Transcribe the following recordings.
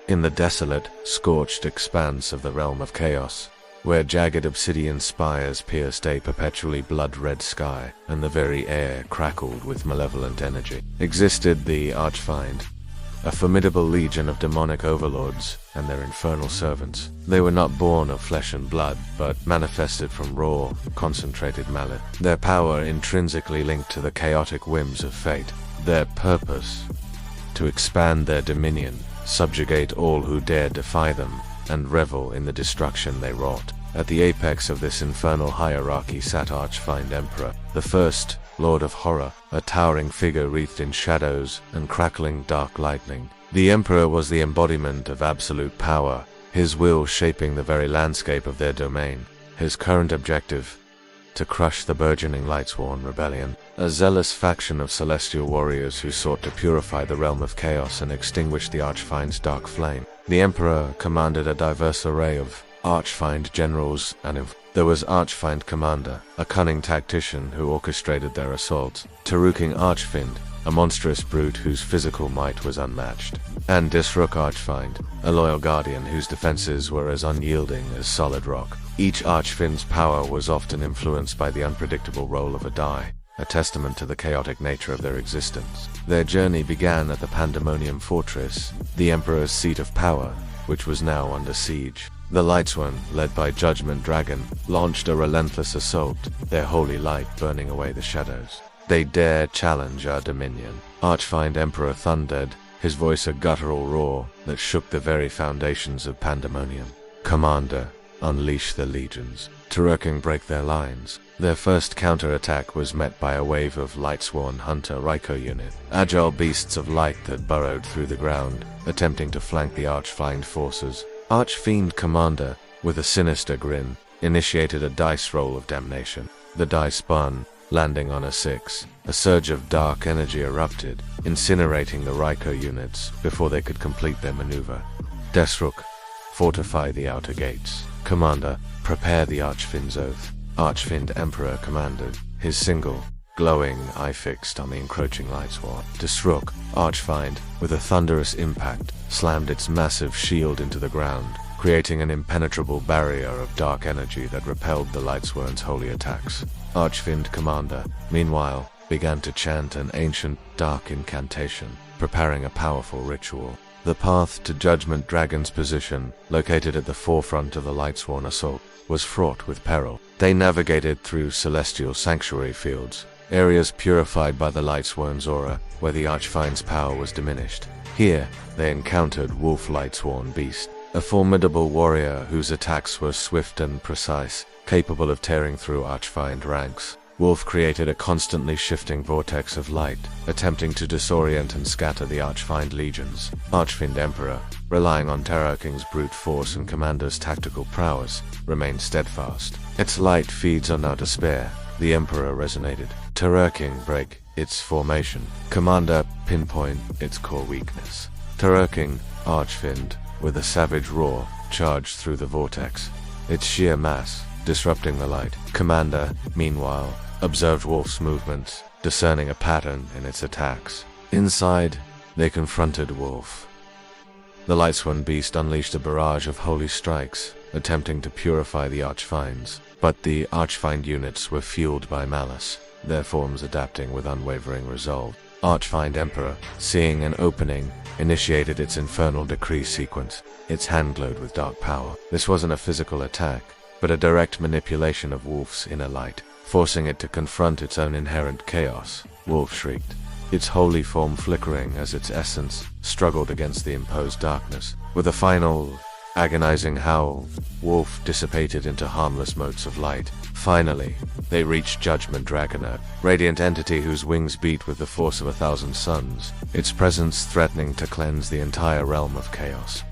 In the desolate, scorched expanse of the realm of chaos, where jagged obsidian spires pierced a perpetually blood-red sky, and the very air crackled with malevolent energy, existed the Archfiend, a formidable legion of demonic overlords and their infernal servants. They were not born of flesh and blood, but manifested from raw, concentrated malice. Their power intrinsically linked to the chaotic whims of fate. Their purpose, to expand their dominion, subjugate all who dare defy them, and revel in the destruction they wrought. At the apex of this infernal hierarchy sat Archfiend Emperor, the first Lord of Horror, a towering figure wreathed in shadows and crackling dark lightning. The Emperor was the embodiment of absolute power, his will shaping the very landscape of their domain. His current objective: to crush the burgeoning Lightsworn rebellion, a zealous faction of celestial warriors who sought to purify the realm of chaos and extinguish the Archfind's dark flame. The Emperor commanded a diverse array of Archfiend generals, and there was Archfiend Commander, a cunning tactician who orchestrated their assaults, Taruking Archfiend, a monstrous brute whose physical might was unmatched, and Disrook Archfiend, a loyal guardian whose defenses were as unyielding as solid rock. Each Archfiend's power was often influenced by the unpredictable roll of a die, a testament to the chaotic nature of their existence. Their journey began at the Pandemonium Fortress, the Emperor's seat of power, which was now under siege. The Lightsworn, led by Judgment Dragon, launched a relentless assault, their holy light burning away the shadows. They dared challenge our dominion. Archfiend Emperor thundered, his voice a guttural roar that shook the very foundations of Pandemonium. Commander, unleash the legions. Taruking break their lines. Their first counterattack was met by a wave of Lightsworn Hunter Raikou unit, agile beasts of light that burrowed through the ground, attempting to flank the Archfiend forces. Archfiend Commander, with a sinister grin, initiated a dice roll of damnation. The die spun, landing on a 6. A surge of dark energy erupted, incinerating the Raikou units before they could complete their maneuver. Desrook, fortify the outer gates. Commander, prepare the Archfiend's oath. Archfiend Emperor commanded, his single, glowing eye fixed on the encroaching Lightsworn. Desrook, Archfiend, with a thunderous impact, slammed its massive shield into the ground, creating an impenetrable barrier of dark energy that repelled the Lightsworn's holy attacks. Archfiend Commander, meanwhile, began to chant an ancient, dark incantation, preparing a powerful ritual. The path to Judgment Dragon's position, located at the forefront of the Lightsworn assault, was fraught with peril. They navigated through celestial sanctuary fields, areas purified by the Lightsworn's aura, where the Archfind's power was diminished. Here, they encountered Wolf Lightsworn Beast, a formidable warrior whose attacks were swift and precise, capable of tearing through Archfiend ranks. Wolf created a constantly shifting vortex of light, attempting to disorient and scatter the Archfiend legions. Archfiend Emperor, relying on Taroking's brute force and Commander's tactical prowess, remained steadfast. Its light feeds on our despair, the Emperor resonated. Taroking break its formation. Commander, pinpoint its core weakness. Taroking, Archfiend, with a savage roar, charged through the vortex, its sheer mass disrupting the light. Commander, meanwhile, observed Wolf's movements, discerning a pattern in its attacks. Inside, they confronted Wolf. The Lightsworn Beast unleashed a barrage of holy strikes, attempting to purify the Archfinds, but the Archfiend units were fueled by malice, their forms adapting with unwavering resolve. Archfiend Emperor, seeing an opening, initiated its infernal decree sequence. Its hand glowed with dark power. This wasn't a physical attack, but a direct manipulation of Wolf's inner light, forcing it to confront its own inherent chaos. Wolf shrieked, its holy form flickering as its essence struggled against the imposed darkness. With a final, agonizing howl, Wolf dissipated into harmless motes of light. Finally, they reached Judgment Dragon, a radiant entity whose wings beat with the force of 1,000 suns, its presence threatening to cleanse the entire realm of chaos.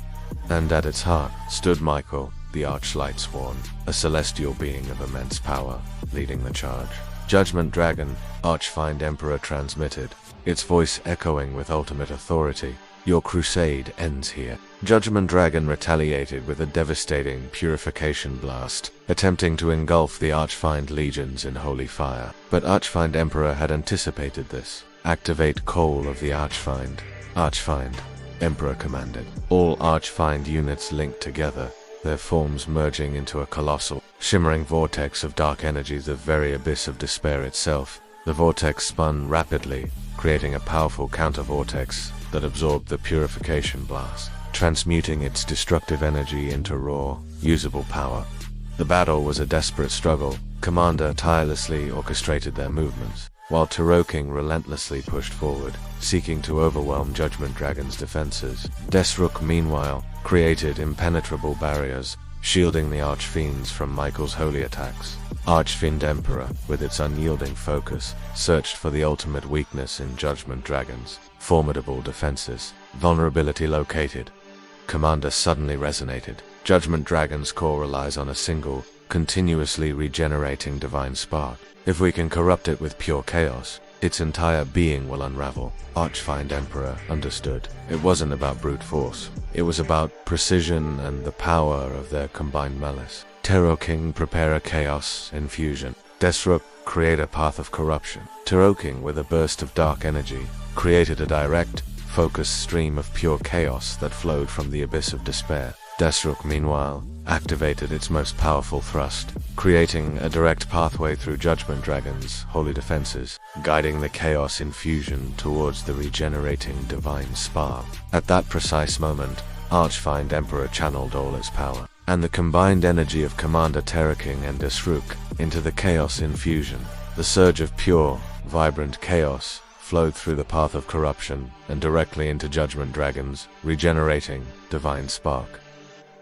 And at its heart stood Michael, the Arch-Lightsworn, a celestial being of immense power, leading the charge. Judgment Dragon, Archfiend Emperor transmitted, its voice echoing with ultimate authority. Your crusade ends here. Judgment Dragon retaliated with a devastating purification blast, attempting to engulf the Archfiend legions in holy fire. But Archfiend Emperor had anticipated this. Activate Call of the Archfiend. Archfiend, Emperor commanded. All Archfiend units linked together, their forms merging into a colossal, shimmering vortex of dark energy, the very abyss of despair itself. The vortex spun rapidly, creating a powerful counter-vortex that absorbed the purification blast, transmuting its destructive energy into raw, usable power. The battle was a desperate struggle. Commander tirelessly orchestrated their movements, while King relentlessly pushed forward, seeking to overwhelm Judgment Dragon's defenses. Desruk, meanwhile, created impenetrable barriers, shielding the Archfiends from Michael's holy attacks. Archfiend Emperor, with its unyielding focus, searched for the ultimate weakness in Judgment Dragon's formidable defenses. Vulnerability located. Commander suddenly resonated. Judgment Dragon's core relies on a single, continuously regenerating divine spark. If we can corrupt it with pure chaos, its entire being will unravel. Archfiend Emperor understood. It wasn't about brute force. It was about precision and the power of their combined malice. King, prepare a chaos infusion. Desruk, create a path of corruption. King, with a burst of dark energy, created a direct, focused stream of pure chaos that flowed from the abyss of despair. Desruk, meanwhile, activated its most powerful thrust, creating a direct pathway through Judgment Dragon's holy defenses, guiding the chaos infusion towards the regenerating divine spark. At that precise moment, Archfiend Emperor channeled all its power, and the combined energy of Commander King and Desruk into the chaos infusion. The surge of pure, vibrant chaos flowed through the path of corruption and directly into Judgment Dragon's regenerating divine spark.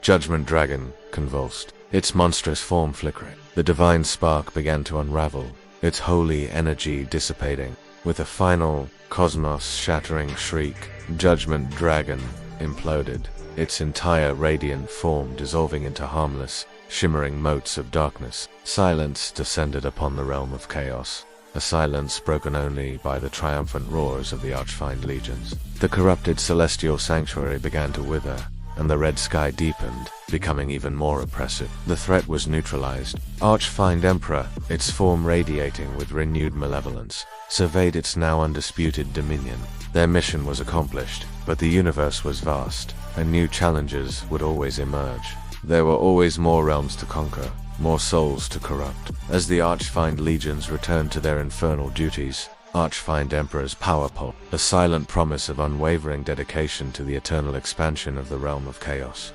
Judgment Dragon convulsed, its monstrous form flickering. The divine spark began to unravel, its holy energy dissipating. With a final, cosmos-shattering shriek, Judgment Dragon imploded, its entire radiant form dissolving into harmless, shimmering motes of darkness. Silence descended upon the realm of chaos, a silence broken only by the triumphant roars of the Archfiend legions. The corrupted celestial sanctuary began to wither, and the red sky deepened, becoming even more oppressive. The threat was neutralized. Archfiend Emperor, its form radiating with renewed malevolence, surveyed its now undisputed dominion. Their mission was accomplished, but the universe was vast, and new challenges would always emerge. There were always more realms to conquer, more souls to corrupt. As the Archfiend legions returned to their infernal duties, Archfiend Emperor's power pulsed, a silent promise of unwavering dedication to the eternal expansion of the realm of chaos.